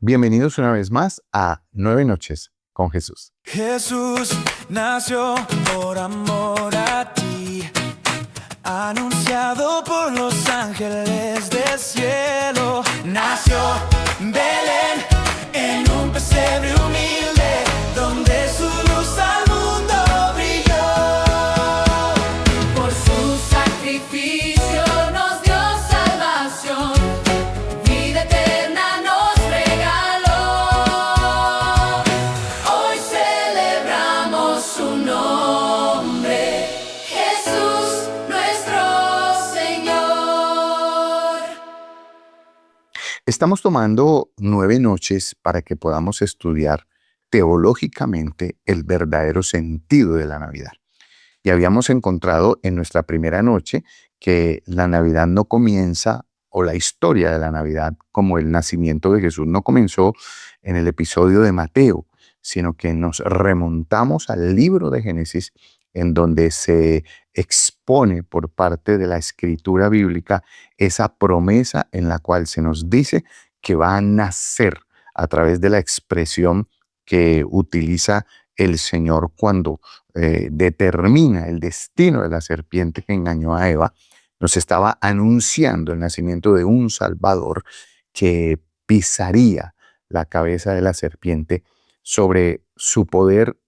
Bienvenidos una vez más a 9 Noches con Jesús. Jesús nació por amor a ti, anunciado por los ángeles del cielo. Nació en Belén, en un pesebre humilde, donde su luz al mundo brilló. Por su sacrificio nos dio salvación, vida eterna nos regaló. Hoy celebramos su nombre, Jesús nuestro Señor. Estamos tomando 9 noches para que podamos estudiar teológicamente el verdadero sentido de la Navidad. Y habíamos encontrado en nuestra primera noche que la Navidad no comienza, o la historia de la Navidad, como el nacimiento de Jesús, no comenzó en el episodio de Mateo, sino que nos remontamos al libro de Génesis, en donde se expone por parte de la escritura bíblica esa promesa en la cual se nos dice que va a nacer a través de la expresión que utiliza el Señor cuando determina el destino de la serpiente que engañó a Eva. Nos estaba anunciando el nacimiento de un Salvador que pisaría la cabeza de la serpiente sobre su poder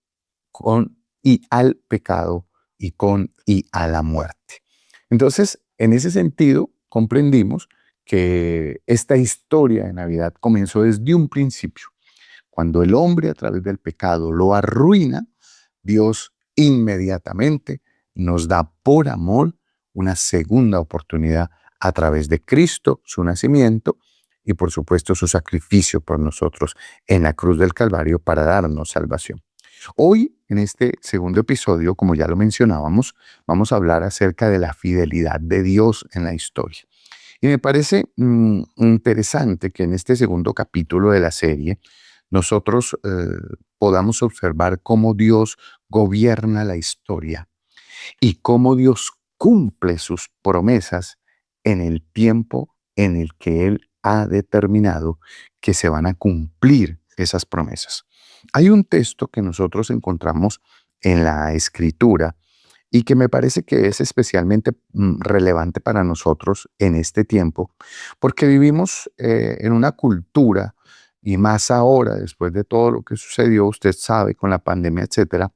con y al pecado y con y a la muerte. Entonces, en ese sentido, comprendimos que esta historia de Navidad comenzó desde un principio. Cuando el hombre a través del pecado lo arruina, Dios inmediatamente nos da por amor una segunda oportunidad a través de Cristo, su nacimiento y por supuesto su sacrificio por nosotros en la cruz del Calvario para darnos salvación. Hoy, en este segundo episodio, como ya lo mencionábamos, vamos a hablar acerca de la fidelidad de Dios en la historia. Y me parece interesante que en este segundo capítulo de la serie nosotros podamos observar cómo Dios gobierna la historia y cómo Dios cumple sus promesas en el tiempo en el que Él ha determinado que se van a cumplir esas promesas. Hay un texto que nosotros encontramos en la Escritura y que me parece que es especialmente relevante para nosotros en este tiempo, porque vivimos en una cultura, y más ahora, después de todo lo que sucedió, usted sabe, con la pandemia, etcétera,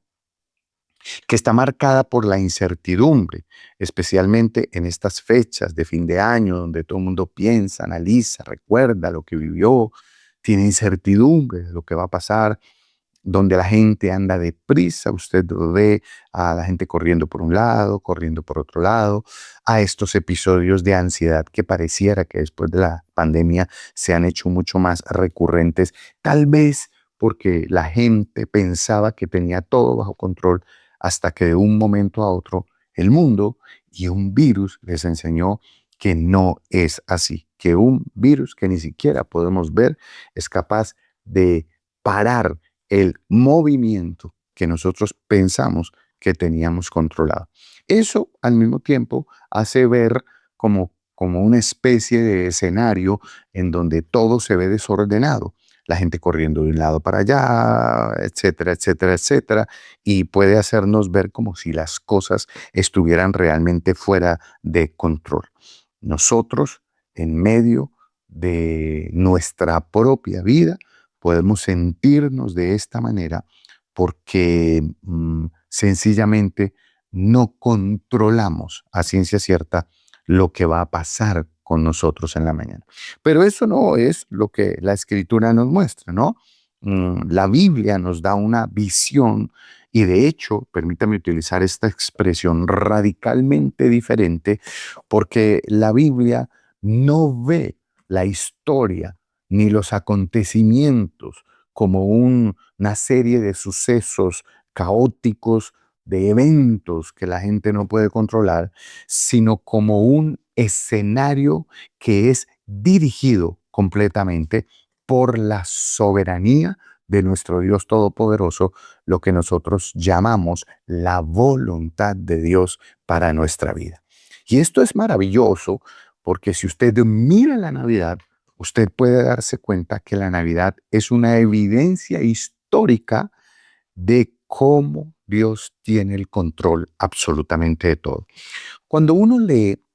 que está marcada por la incertidumbre, especialmente en estas fechas de fin de año, donde todo el mundo piensa, analiza, recuerda lo que vivió, tiene incertidumbre de lo que va a pasar, donde la gente anda deprisa, usted ve a la gente corriendo por un lado, corriendo por otro lado, a estos episodios de ansiedad que pareciera que después de la pandemia se han hecho mucho más recurrentes, tal vez porque la gente pensaba que tenía todo bajo control hasta que de un momento a otro el mundo y un virus les enseñó que no es así, que un virus que ni siquiera podemos ver es capaz de parar el movimiento que nosotros pensamos que teníamos controlado. Eso al mismo tiempo hace ver como una especie de escenario en donde todo se ve desordenado. La gente corriendo de un lado para allá, etcétera, etcétera, etcétera, y puede hacernos ver como si las cosas estuvieran realmente fuera de control. Nosotros, en medio de nuestra propia vida, podemos sentirnos de esta manera porque sencillamente no controlamos a ciencia cierta lo que va a pasar con nosotros en la mañana. Pero eso no es lo que la Escritura nos muestra, ¿no? La Biblia nos da una visión y de hecho, permítame utilizar esta expresión, radicalmente diferente, porque la Biblia no ve la historia ni los acontecimientos como una serie de sucesos caóticos, de eventos que la gente no puede controlar, sino como un escenario que es dirigido completamente por la soberanía de nuestro Dios Todopoderoso, lo que nosotros llamamos la voluntad de Dios para nuestra vida. Y esto es maravilloso porque si usted mira la Navidad, usted puede darse cuenta que la Navidad es una evidencia histórica de cómo Dios tiene el control absolutamente de todo. Cuando uno lee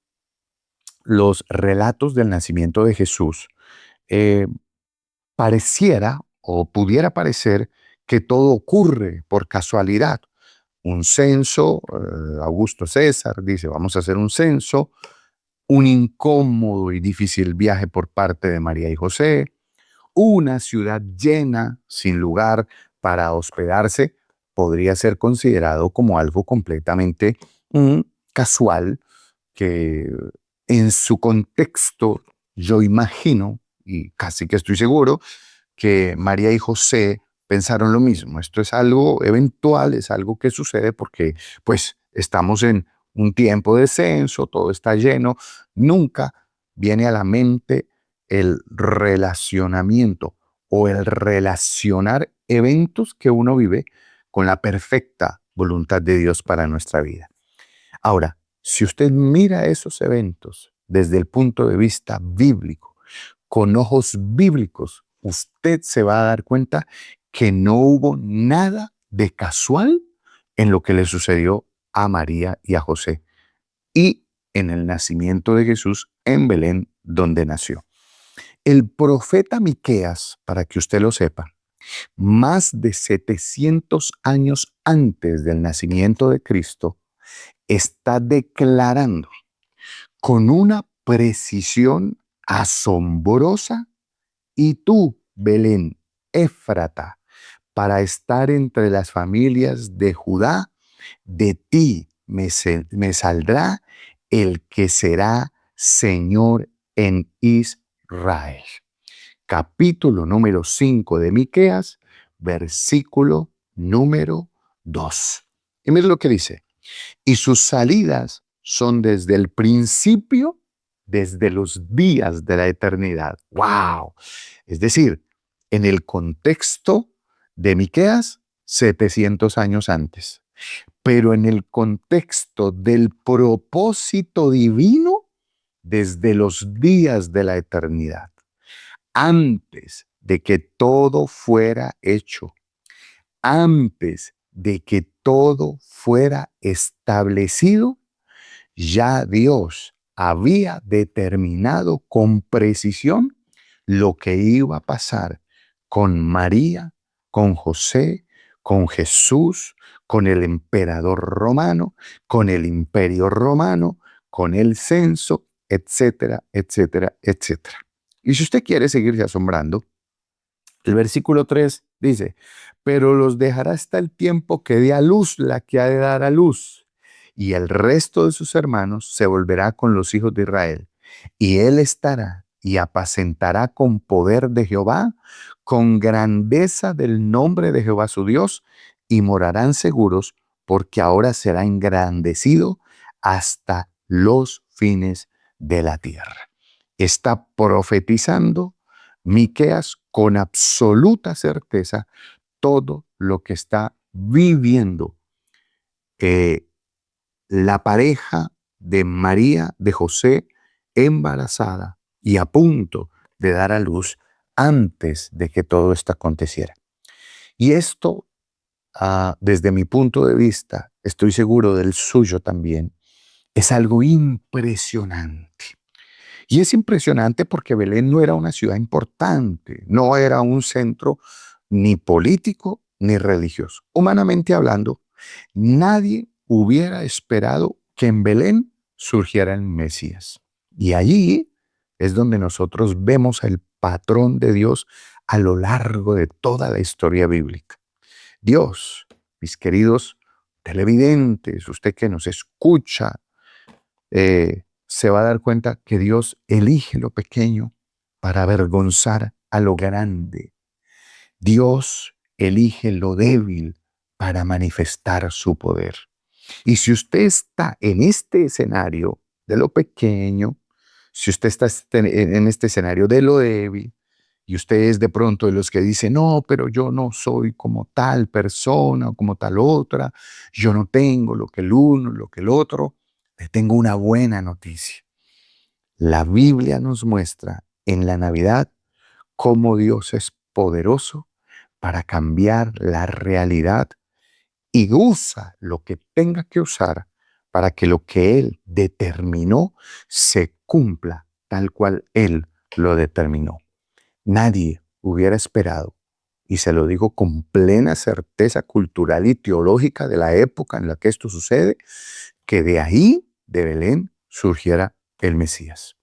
los relatos del nacimiento de Jesús, eh, pareciera o pudiera parecer que todo ocurre por casualidad. Un censo, Augusto César dice, vamos a hacer un censo, un incómodo y difícil viaje por parte de María y José, una ciudad llena, sin lugar para hospedarse, podría ser considerado como algo completamente casual, que en su contexto yo imagino, y casi que estoy seguro, que María y José pensaron lo mismo. Esto es algo eventual, es algo que sucede porque pues estamos en un tiempo de censo, todo está lleno. Nunca viene a la mente el relacionamiento o el relacionar eventos que uno vive con la perfecta voluntad de Dios para nuestra vida. Ahora, si usted mira esos eventos desde el punto de vista bíblico, con ojos bíblicos, usted se va a dar cuenta que no hubo nada de casual en lo que le sucedió a María y a José y en el nacimiento de Jesús en Belén, donde nació. El profeta Miqueas, para que usted lo sepa, más de 700 años antes del nacimiento de Cristo, está declarando con una precisión asombrosa: y tú, Belén, Éfrata, para estar entre las familias de Judá, de ti me saldrá el que será Señor en Israel. Capítulo número 5 de Miqueas, versículo número 2. Y mire lo que dice: y sus salidas son desde el principio, desde los días de la eternidad. ¡Wow! Es decir, en el contexto de Miqueas, 700 años antes. Pero en el contexto del propósito divino, desde los días de la eternidad. Antes de que todo fuera hecho, antes de que todo fuera establecido, ya Dios había determinado con precisión lo que iba a pasar con María, con José, con Jesús, con el emperador romano, con el imperio romano, con el censo, etcétera, etcétera, etcétera. Y si usted quiere seguirse asombrando, el versículo 3 dice: pero los dejará hasta el tiempo que dé a luz la que ha de dar a luz, y el resto de sus hermanos se volverá con los hijos de Israel, y él estará y apacentará con poder de Jehová, con grandeza del nombre de Jehová su Dios, y morarán seguros, porque ahora será engrandecido hasta los fines de la tierra. Está profetizando Miqueas con absoluta certeza todo lo que está viviendo la pareja de María, de José, embarazada y a punto de dar a luz antes de que todo esto aconteciera. Y esto, desde mi punto de vista, estoy seguro del suyo también, es algo impresionante. Y es impresionante porque Belén no era una ciudad importante, no era un centro ni político ni religioso. Humanamente hablando, nadie hubiera esperado que en Belén surgiera el Mesías. Y allí es donde nosotros vemos el patrón de Dios a lo largo de toda la historia bíblica. Dios, mis queridos televidentes, usted que nos escucha, se va a dar cuenta que Dios elige lo pequeño para avergonzar a lo grande. Dios elige lo débil para manifestar su poder. Y si usted está en este escenario de lo pequeño, si usted está en este escenario de lo débil, y usted es de pronto de los que dicen: no, pero yo no soy como tal persona o como tal otra, yo no tengo lo que el uno, lo que el otro, le tengo una buena noticia. La Biblia nos muestra en la Navidad cómo Dios es poderoso para cambiar la realidad y usa lo que tenga que usar para que lo que Él determinó se cumpla tal cual Él lo determinó. Nadie hubiera esperado, y se lo digo con plena certeza cultural y teológica de la época en la que esto sucede, que de ahí, de Belén, surgiera el Mesías.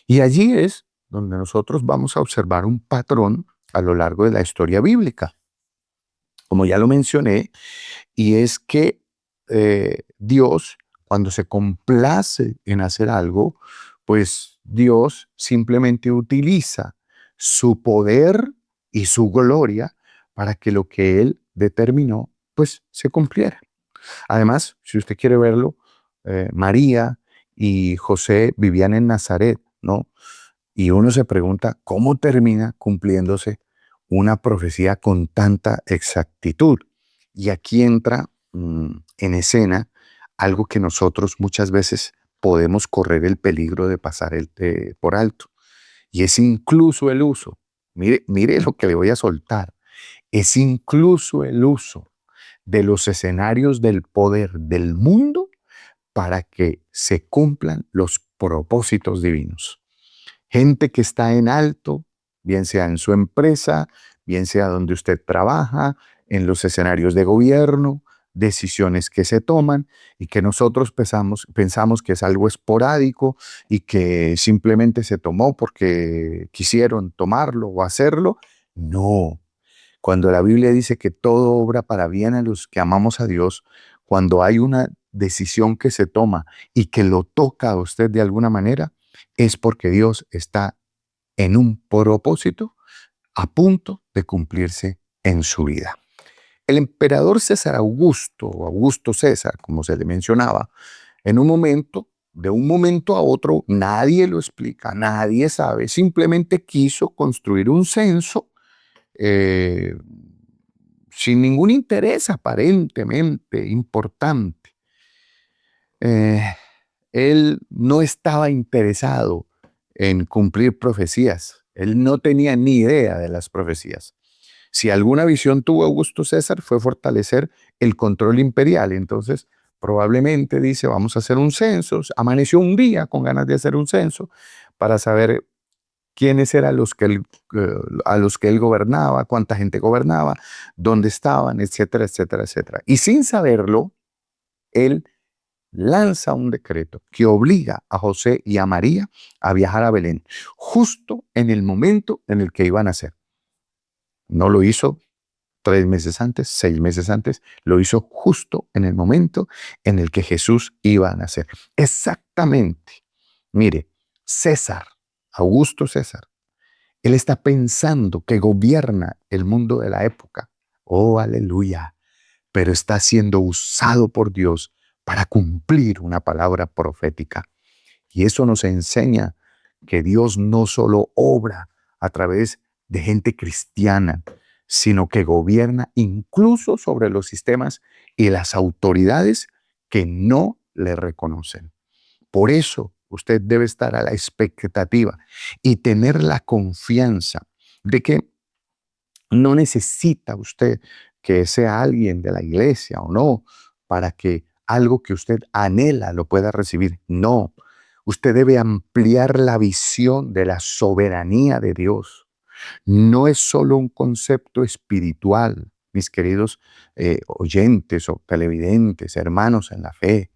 Y allí es donde nosotros vamos a observar un patrón a lo largo de la historia bíblica. Como ya lo mencioné, y es que Dios, cuando se complace en hacer algo, pues Dios simplemente utiliza su poder y su gloria para que lo que Él determinó, pues se cumpliera. Además, si usted quiere verlo, María y José vivían en Nazaret, ¿no? Y uno se pregunta, ¿cómo termina cumpliéndose una profecía con tanta exactitud? Y aquí entra en escena algo que nosotros muchas veces podemos correr el peligro de pasar por alto. Y es incluso el uso, mire lo que le voy a soltar, es incluso el uso de los escenarios del poder del mundo para que se cumplan los propósitos divinos. Gente que está en alto, bien sea en su empresa, bien sea donde usted trabaja, en los escenarios de gobierno, decisiones que se toman y que nosotros pensamos que es algo esporádico y que simplemente se tomó porque quisieron tomarlo o hacerlo. No. Cuando la Biblia dice que todo obra para bien a los que amamos a Dios, cuando hay una decisión que se toma y que lo toca a usted de alguna manera, es porque Dios está en un propósito a punto de cumplirse en su vida. El emperador César Augusto, o Augusto César, como se le mencionaba, en un momento, de un momento a otro, nadie lo explica, nadie sabe, simplemente quiso construir un censo eh, sin ningún interés aparentemente importante. Eh, Él no estaba interesado en cumplir profecías. Él no tenía ni idea de las profecías. Si alguna visión tuvo Augusto César fue fortalecer el control imperial. Entonces, probablemente dice, vamos a hacer un censo. Amaneció un día con ganas de hacer un censo para saber quiénes eran a los que él gobernaba, cuánta gente gobernaba, dónde estaban, etcétera, etcétera, etcétera. Y sin saberlo, él lanza un decreto que obliga a José y a María a viajar a Belén, justo en el momento en el que iban a nacer. No lo hizo 3 meses antes, 6 meses antes, lo hizo justo en el momento en el que Jesús iba a nacer. Exactamente. Mire, César, Augusto César, él está pensando que gobierna el mundo de la época. Oh, aleluya. Pero está siendo usado por Dios para cumplir una palabra profética. Y eso nos enseña que Dios no solo obra a través de gente cristiana, sino que gobierna incluso sobre los sistemas y las autoridades que no le reconocen. Por eso usted debe estar a la expectativa y tener la confianza de que no necesita usted que sea alguien de la iglesia o no para que algo que usted anhela lo pueda recibir. No, usted debe ampliar la visión de la soberanía de Dios. No es solo un concepto espiritual, mis queridos oyentes o televidentes, hermanos en la fe.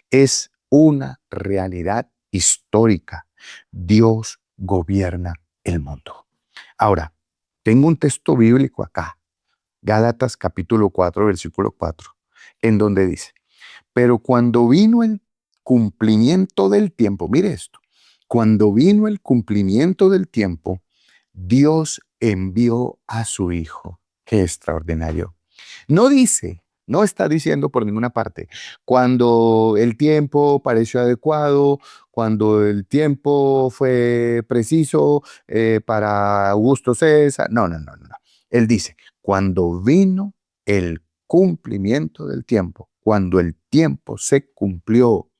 Es una realidad histórica. Dios gobierna el mundo. Ahora, tengo un texto bíblico acá, Gálatas capítulo 4, versículo 4, en donde dice, pero cuando vino el cumplimiento del tiempo, mire esto, cuando vino el cumplimiento del tiempo, Dios envió a su Hijo. Qué extraordinario. No dice, no está diciendo por ninguna parte, cuando el tiempo pareció adecuado, cuando el tiempo fue preciso para Augusto César. No, no, no, no. Él dice, cuando vino el cumplimiento del tiempo, cuando el tiempo se cumplió.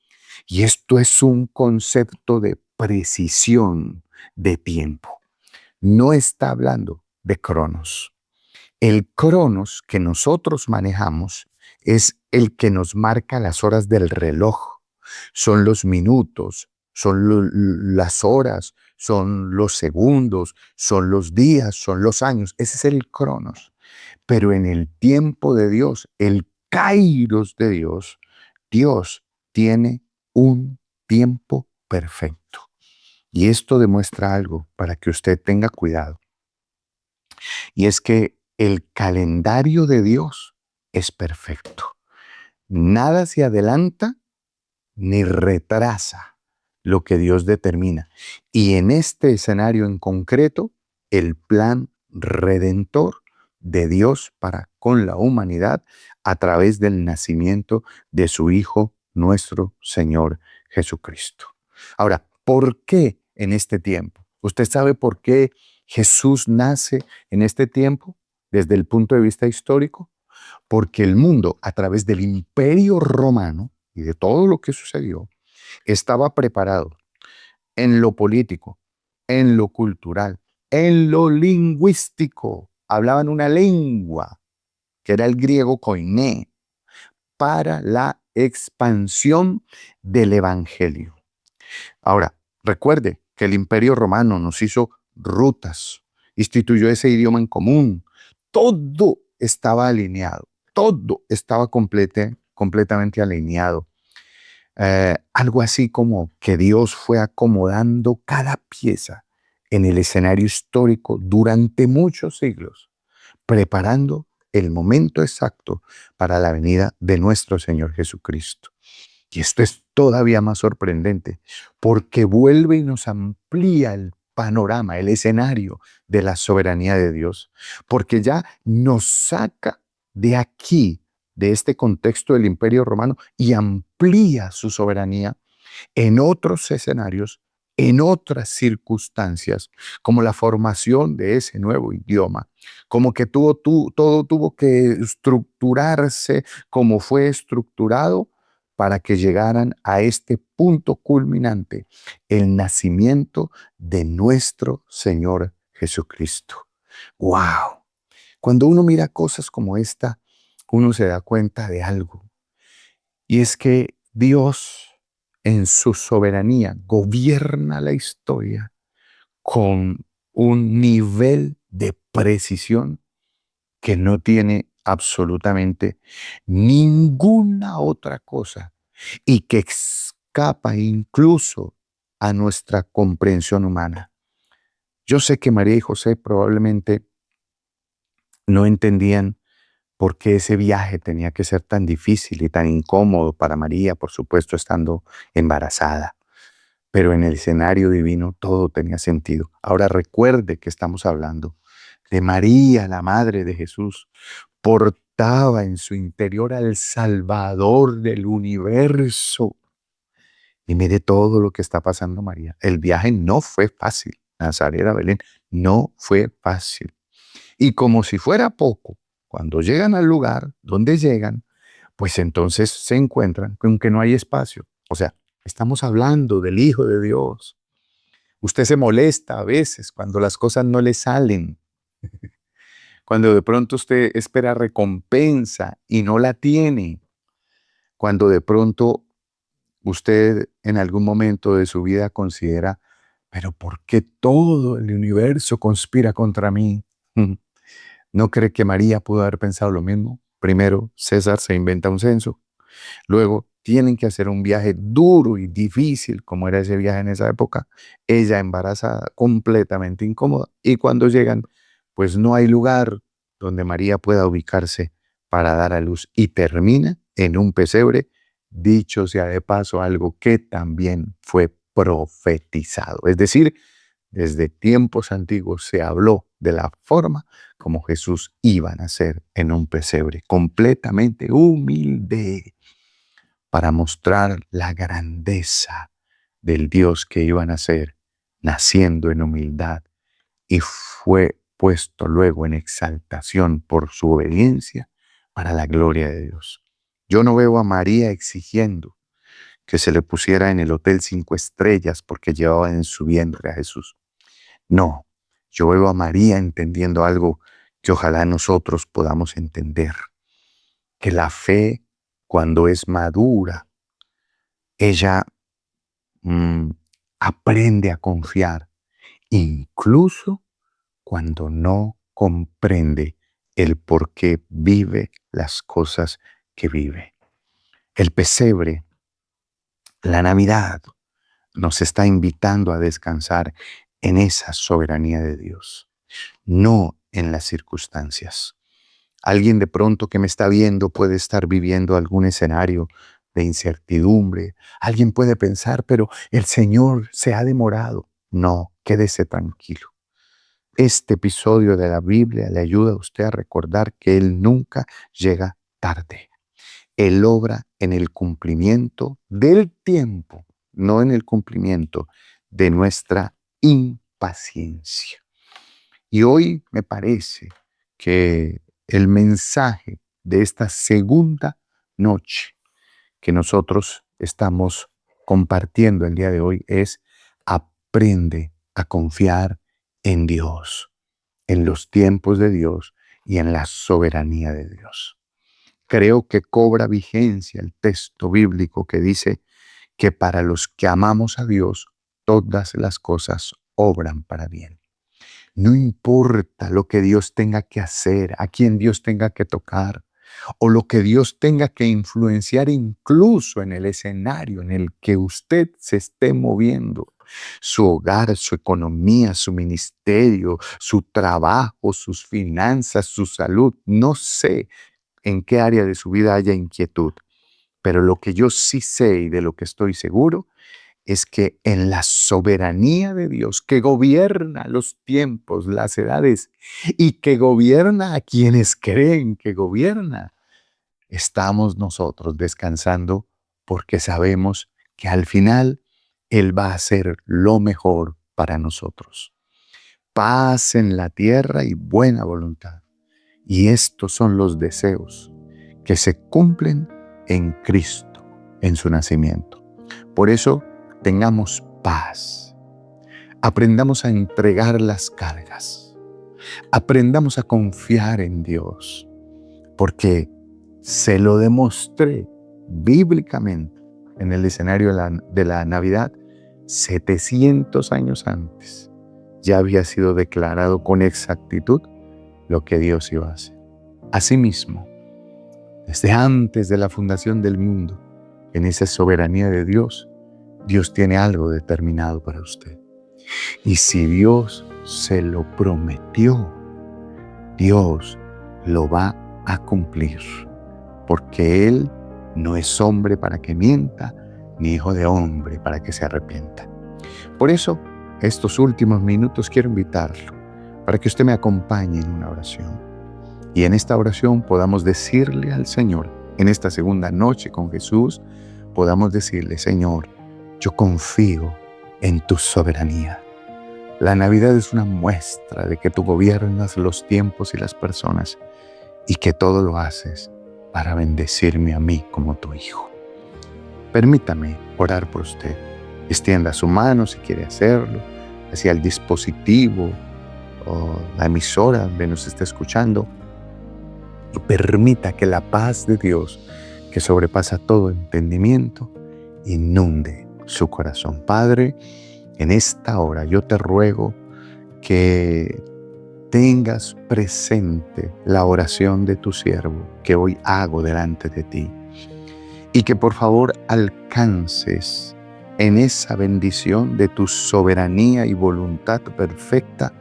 Y esto es un concepto de precisión. de tiempo. No está hablando de cronos. El cronos que nosotros manejamos es el que nos marca las horas del reloj. Son los minutos, son las horas, son los segundos, son los días, son los años. Ese es el cronos. Pero en el tiempo de Dios, el kairos de Dios, Dios tiene un tiempo perfecto. Y esto demuestra algo para que usted tenga cuidado. Y es que el calendario de Dios es perfecto. Nada se adelanta ni retrasa lo que Dios determina. Y en este escenario en concreto, el plan redentor de Dios para con la humanidad a través del nacimiento de su Hijo, nuestro Señor Jesucristo. Ahora, ¿por qué en este tiempo? ¿Usted sabe por qué Jesús nace en este tiempo desde el punto de vista histórico? Porque el mundo, a través del Imperio Romano y de todo lo que sucedió, estaba preparado en lo político, en lo cultural, en lo lingüístico. Hablaban una lengua que era el griego koiné para la expansión del evangelio. Ahora, recuerde que el Imperio Romano nos hizo rutas, instituyó ese idioma en común. Todo estaba alineado, todo estaba completamente alineado. Algo así como que Dios fue acomodando cada pieza en el escenario histórico durante muchos siglos, preparando el momento exacto para la venida de nuestro Señor Jesucristo. Y esto es todavía más sorprendente porque vuelve y nos amplía el panorama, el escenario de la soberanía de Dios, porque ya nos saca de aquí, de este contexto del Imperio Romano, y amplía su soberanía en otros escenarios, en otras circunstancias, como la formación de ese nuevo idioma, como que todo tuvo que estructurarse como fue estructurado para que llegaran a este punto culminante, el nacimiento de nuestro Señor Jesucristo. ¡Wow! Cuando uno mira cosas como esta, uno se da cuenta de algo. Y es que Dios, en su soberanía, gobierna la historia con un nivel de precisión que no tiene absolutamente ninguna otra cosa y que escapa incluso a nuestra comprensión humana. Yo sé que María y José probablemente no entendían por qué ese viaje tenía que ser tan difícil y tan incómodo para María, por supuesto, estando embarazada. Pero en el escenario divino todo tenía sentido. Ahora recuerde que estamos hablando de María, la madre de Jesús. Portaba en su interior al Salvador del universo. Y mire todo lo que está pasando, María. El viaje no fue fácil. Nazaret a Belén no fue fácil. Y como si fuera poco, cuando llegan al lugar donde llegan, pues entonces se encuentran con que no hay espacio. O sea, estamos hablando del Hijo de Dios. Usted se molesta a veces cuando las cosas no le salen, cuando de pronto usted espera recompensa y no la tiene, cuando de pronto usted en algún momento de su vida considera, pero ¿por qué todo el universo conspira contra mí? ¿No cree que María pudo haber pensado lo mismo? Primero, César se inventa un censo. Luego, tienen que hacer un viaje duro y difícil, como era ese viaje en esa época. Ella embarazada, completamente incómoda. Y cuando llegan, pues no hay lugar donde María pueda ubicarse para dar a luz. Y termina en un pesebre, dicho sea de paso, algo que también fue profetizado. Es decir, desde tiempos antiguos se habló de la forma como Jesús iba a nacer en un pesebre, completamente humilde, para mostrar la grandeza del Dios que iba a nacer, naciendo en humildad, y fue puesto luego en exaltación por su obediencia para la gloria de Dios. Yo no veo a María exigiendo que se le pusiera en el hotel 5 estrellas porque llevaba en su vientre a Jesús. No, yo veo a María entendiendo algo que ojalá nosotros podamos entender, que la fe, cuando es madura, ella mm, aprende a confiar, incluso cuando no comprende el por qué vive las cosas que vive. El pesebre, la Navidad, nos está invitando a descansar en esa soberanía de Dios, no en las circunstancias. Alguien de pronto que me está viendo puede estar viviendo algún escenario de incertidumbre. Alguien puede pensar, pero el Señor se ha demorado. No, quédese tranquilo. Este episodio de la Biblia le ayuda a usted a recordar que Él nunca llega tarde. Él obra en el cumplimiento del tiempo, no en el cumplimiento de nuestra impaciencia. Y hoy me parece que el mensaje de esta segunda noche que nosotros estamos compartiendo el día de hoy es: aprende a confiar en Dios, en los tiempos de Dios y en la soberanía de Dios. Creo que cobra vigencia el texto bíblico que dice que para los que amamos a Dios, todas las cosas obran para bien. No importa lo que Dios tenga que hacer, a quien Dios tenga que tocar, o lo que Dios tenga que influenciar incluso en el escenario en el que usted se esté moviendo. Su hogar, su economía, su ministerio, su trabajo, sus finanzas, su salud. No sé en qué área de su vida haya inquietud, pero lo que yo sí sé y de lo que estoy seguro es que en la soberanía de Dios, que gobierna los tiempos, las edades, y que gobierna a quienes creen que gobierna, estamos nosotros descansando porque sabemos que al final Él va a hacer lo mejor para nosotros. Paz en la tierra y buena voluntad. Y estos son los deseos que se cumplen en Cristo, en su nacimiento. Por eso, tengamos paz. Aprendamos a entregar las cargas. Aprendamos a confiar en Dios, porque se lo demostré bíblicamente en el escenario de la Navidad 700 años antes. Ya había sido declarado con exactitud lo que Dios iba a hacer. Asimismo, desde antes de la fundación del mundo, en esa soberanía de Dios, Dios tiene algo determinado para usted. Y si Dios se lo prometió, Dios lo va a cumplir, porque Él no es hombre para que mienta, ni hijo de hombre para que se arrepienta. Por eso, estos últimos minutos quiero invitarlo para que usted me acompañe en una oración. Y en esta oración podamos decirle al Señor, en esta segunda noche con Jesús, podamos decirle: Señor, yo confío en tu soberanía. La Navidad es una muestra de que tú gobiernas los tiempos y las personas y que todo lo haces para bendecirme a mí como tu hijo. Permítame orar por usted. Extienda su mano si quiere hacerlo hacia el dispositivo o la emisora donde nos está escuchando, y permita que la paz de Dios, que sobrepasa todo entendimiento, inunde su corazón. Padre, en esta hora yo te ruego que tengas presente la oración de tu siervo que hoy hago delante de ti, y que por favor alcances en esa bendición de tu soberanía y voluntad perfecta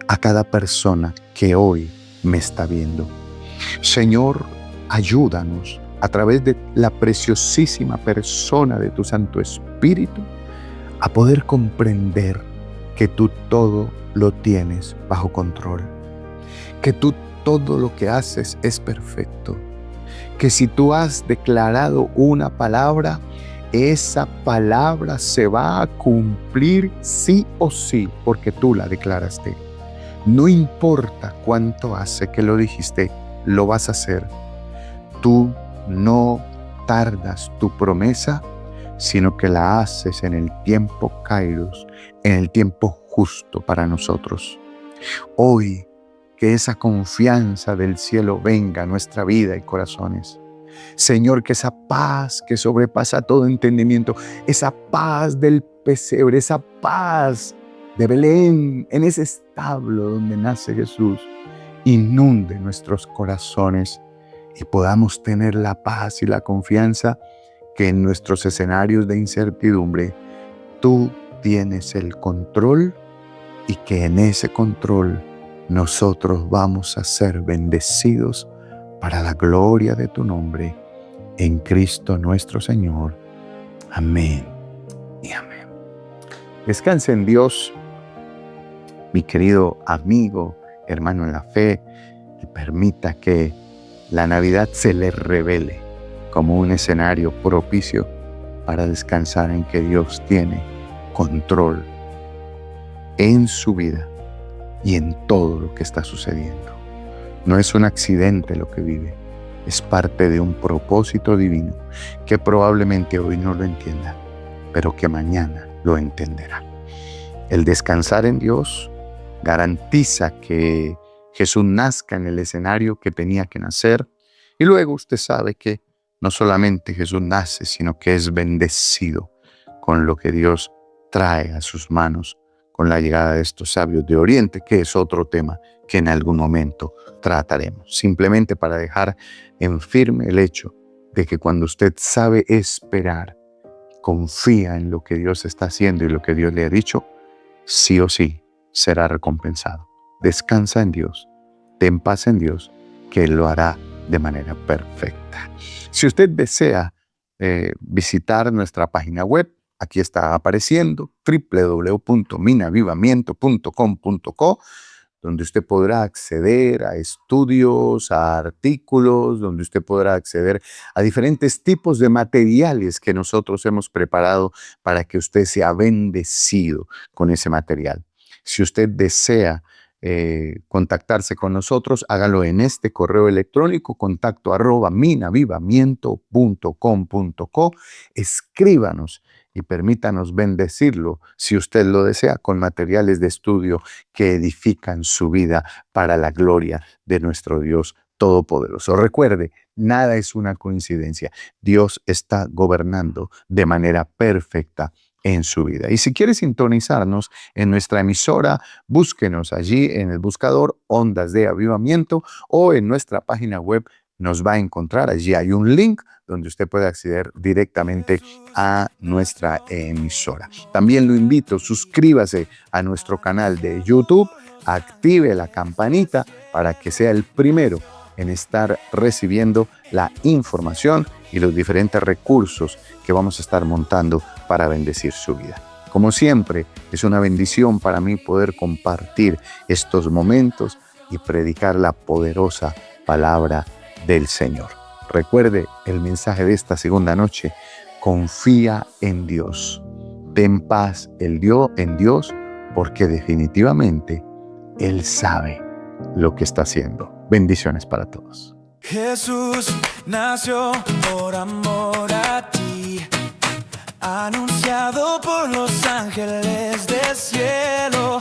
a cada persona que hoy me está viendo. Señor, ayúdanos a través de la preciosísima persona de tu Santo Espíritu a poder comprender que tú todo lo tienes bajo control, que tú todo lo que haces es perfecto, que si tú has declarado una palabra, esa palabra se va a cumplir sí o sí, porque tú la declaraste. No importa cuánto hace que lo dijiste, lo vas a hacer. Tú no tardas tu promesa, sino que la haces en el tiempo kairos, en el tiempo justo para nosotros. Hoy, que esa confianza del cielo venga a nuestra vida y corazones. Señor, que esa paz que sobrepasa todo entendimiento, esa paz del pesebre, esa paz de Belén, en ese establo donde nace Jesús, inunde nuestros corazones y podamos tener la paz y la confianza que en nuestros escenarios de incertidumbre tú tienes el control y que en ese control nosotros vamos a ser bendecidos para la gloria de tu nombre, en Cristo nuestro Señor. Amén y amén. Descanse en Dios, mi querido amigo, hermano en la fe, y permita que la Navidad se le revele como un escenario propicio para descansar en que Dios tiene control en su vida y en todo lo que está sucediendo. No es un accidente lo que vive, es parte de un propósito divino que probablemente hoy no lo entienda, pero que mañana lo entenderá. El descansar en Dios garantiza que Jesús nazca en el escenario que tenía que nacer y luego usted sabe que no solamente Jesús nace, sino que es bendecido con lo que Dios trae a sus manos con la llegada de estos sabios de Oriente, que es otro tema que en algún momento trataremos. Simplemente para dejar en firme el hecho de que cuando usted sabe esperar, confía en lo que Dios está haciendo y lo que Dios le ha dicho, sí o sí será recompensado. Descansa en Dios, ten paz en Dios, que Él lo hará de manera perfecta. Si usted desea visitar nuestra página web, aquí está apareciendo www.minavivamiento.com.co, donde usted podrá acceder a estudios, a artículos, donde usted podrá acceder a diferentes tipos de materiales que nosotros hemos preparado para que usted sea bendecido con ese material. Si usted desea contactarse con nosotros, hágalo en este correo electrónico, contacto@minavivamiento.com.co. Escríbanos y permítanos bendecirlo, si usted lo desea, con materiales de estudio que edifican su vida para la gloria de nuestro Dios Todopoderoso. Recuerde, nada es una coincidencia. Dios está gobernando de manera perfecta en su vida. Y si quiere sintonizarnos en nuestra emisora, búsquenos allí en el buscador Ondas de Avivamiento o en nuestra página web nos va a encontrar. Allí hay un link donde usted puede acceder directamente a nuestra emisora. También lo invito, suscríbase a nuestro canal de YouTube, active la campanita para que sea el primero en estar recibiendo la información y los diferentes recursos que vamos a estar montando para bendecir su vida. Como siempre, es una bendición para mí poder compartir estos momentos y predicar la poderosa palabra del Señor. Recuerde el mensaje de esta segunda noche: confía en Dios, ten paz en Dios, porque definitivamente Él sabe lo que está haciendo. Bendiciones para todos. Jesús nació por amor a ti, anunciado por los ángeles del cielo.